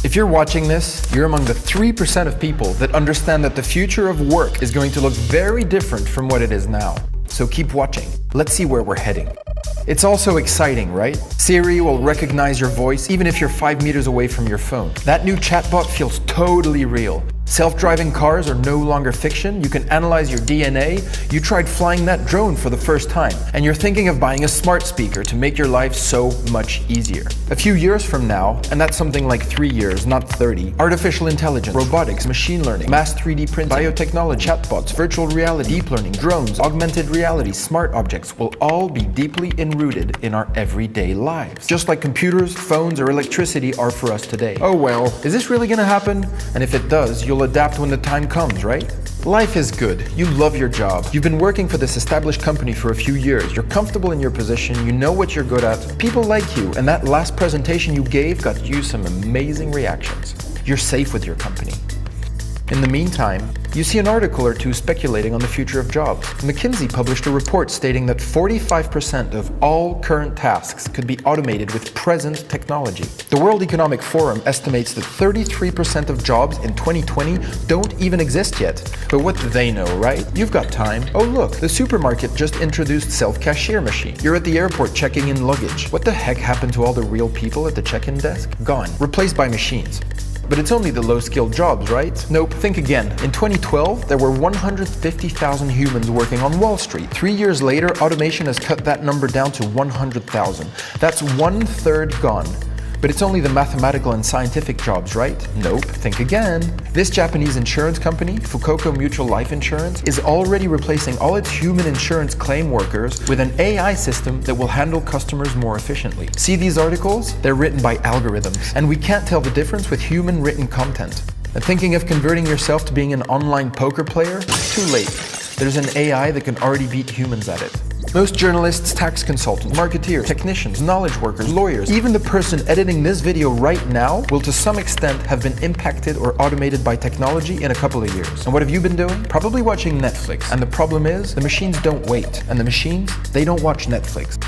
If you're watching this, you're among the 3% of people that understand that the future of work is going to look very different from what it is now. So keep watching. Let's see where we're heading. It's also exciting, right? Siri will recognize your voice even if you're 5 meters away from your phone. That new chatbot feels totally real. Self-driving cars are no longer fiction. You can analyze your DNA. You tried flying that drone for the first time, and you're thinking of buying a smart speaker to make your life so much easier. A few years from now, and that's something like 3 years, not 30, artificial intelligence, robotics, machine learning, mass 3D printing, biotechnology, chatbots, virtual reality, deep learning, drones, augmented reality, smart objects will all be deeply enrooted in our everyday lives. Just like computers, phones, or electricity are for us today. Oh well, is this really gonna happen? And if it does, you'll adapt when the time comes, right? Life is good. You love your job. You've been working for this established company for a few years. You're comfortable in your position. You know what you're good at. People like you, and that last presentation you gave got you some amazing reactions. You're safe with your company. In the meantime, you see an article or two speculating on the future of jobs. McKinsey published a report stating that 45% of all current tasks could be automated with present technology. The World Economic Forum estimates that 33% of jobs in 2020 don't even exist yet. But what do they know, right? You've got time. Oh look, the supermarket just introduced self-cashier machine. You're at the airport checking in luggage. What the heck happened to all the real people at the check-in desk? Gone. Replaced by machines. But it's only the low-skilled jobs, right? Nope, think again. In 2012, there were 150,000 humans working on Wall Street. 3 years later, automation has cut that number down to 100,000. That's 1/3 gone. But it's only the mathematical and scientific jobs, right? Nope, think again. This Japanese insurance company, Fukoku Mutual Life Insurance, is already replacing all its human insurance claim workers with an AI system that will handle customers more efficiently. See these articles? They're written by algorithms, and we can't tell the difference with human written content. And thinking of converting yourself to being an online poker player? Too late. There's an AI that can already beat humans at it. Most journalists, tax consultants, marketeers, technicians, knowledge workers, lawyers, even the person editing this video right now will to some extent have been impacted or automated by technology in a couple of years. And what have you been doing? Probably watching Netflix. And the problem is, the machines don't wait. And the machines, they don't watch Netflix.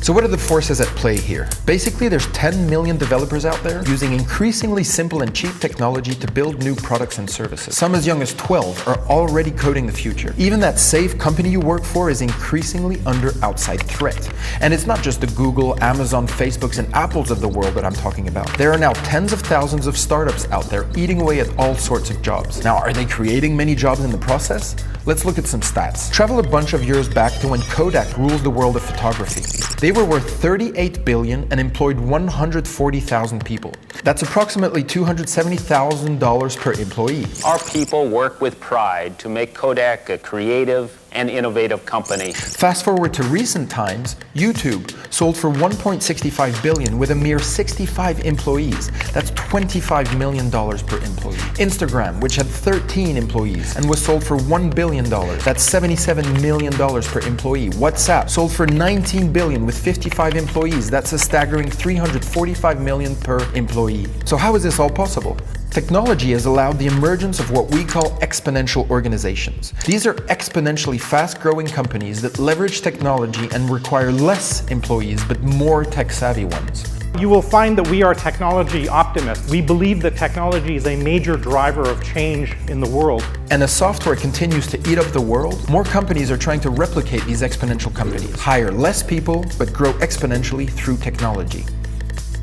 So what are the forces at play here? Basically, there's 10 million developers out there using increasingly simple and cheap technology to build new products and services. Some as young as 12 are already coding the future. Even that safe company you work for is increasingly under outside threat. And it's not just the Google, Amazon, Facebooks, and Apples of the world that I'm talking about. There are now tens of thousands of startups out there eating away at all sorts of jobs. Now, are they creating many jobs in the process? Let's look at some stats. Travel a bunch of years back to when Kodak ruled the world of photography. They were worth $38 billion and employed 140,000 people. That's approximately $270,000 per employee. Our people work with pride to make Kodak a creative and innovative company. Fast forward to recent times, YouTube sold for $1.65 billion with a mere 65 employees. That's $25 million per employee. Instagram, which had 13 employees and was sold for $1 billion. That's $77 million per employee. WhatsApp sold for $19 billion with 55 employees. That's a staggering $345 million per employee. So how is this all possible? Technology has allowed the emergence of what we call exponential organizations. These are exponentially fast-growing companies that leverage technology and require less employees but more tech-savvy ones. You will find that we are technology optimists. We believe that technology is a major driver of change in the world. And as software continues to eat up the world, more companies are trying to replicate these exponential companies. Hire less people but grow exponentially through technology.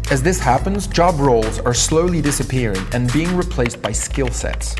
As this happens, job roles are slowly disappearing and being replaced by skill sets.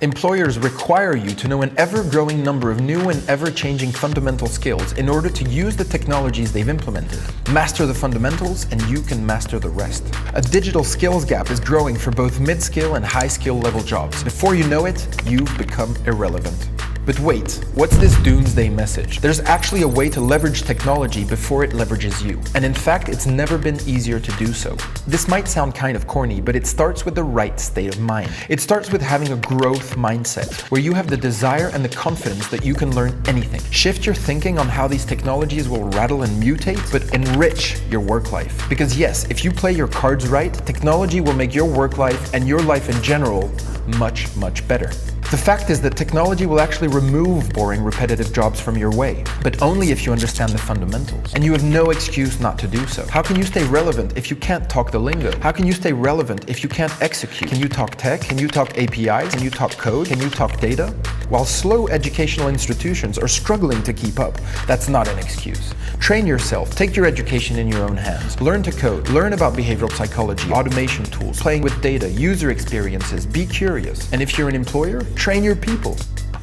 Employers require you to know an ever-growing number of new and ever-changing fundamental skills in order to use the technologies they've implemented. Master the fundamentals and you can master the rest. A digital skills gap is growing for both mid-skill and high-skill level jobs. Before you know it, you've become irrelevant. But wait, what's this doomsday message? There's actually a way to leverage technology before it leverages you. And in fact, it's never been easier to do so. This might sound kind of corny, but it starts with the right state of mind. It starts with having a growth mindset, where you have the desire and the confidence that you can learn anything. Shift your thinking on how these technologies will rattle and mutate, but enrich your work life. Because yes, if you play your cards right, technology will make your work life and your life in general much, much better. The fact is that technology will actually remove boring, repetitive jobs from your way, but only if you understand the fundamentals. And you have no excuse not to do so. How can you stay relevant if you can't talk the lingo? How can you stay relevant if you can't execute? Can you talk tech? Can you talk APIs? Can you talk code? Can you talk data? While slow educational institutions are struggling to keep up, that's not an excuse. Train yourself, take your education in your own hands. Learn to code, learn about behavioral psychology, automation tools, playing with data, user experiences, be curious. And if you're an employer, train your people.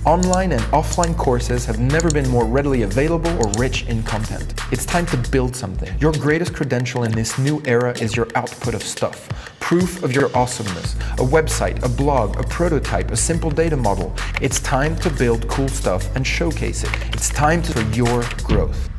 Online and offline courses have never been more readily available or rich in content. It's time to build something. Your greatest credential in this new era is your output of stuff. Proof of your awesomeness. A website, a blog, a prototype, a simple data model. It's time to build cool stuff and showcase it. It's time for your growth.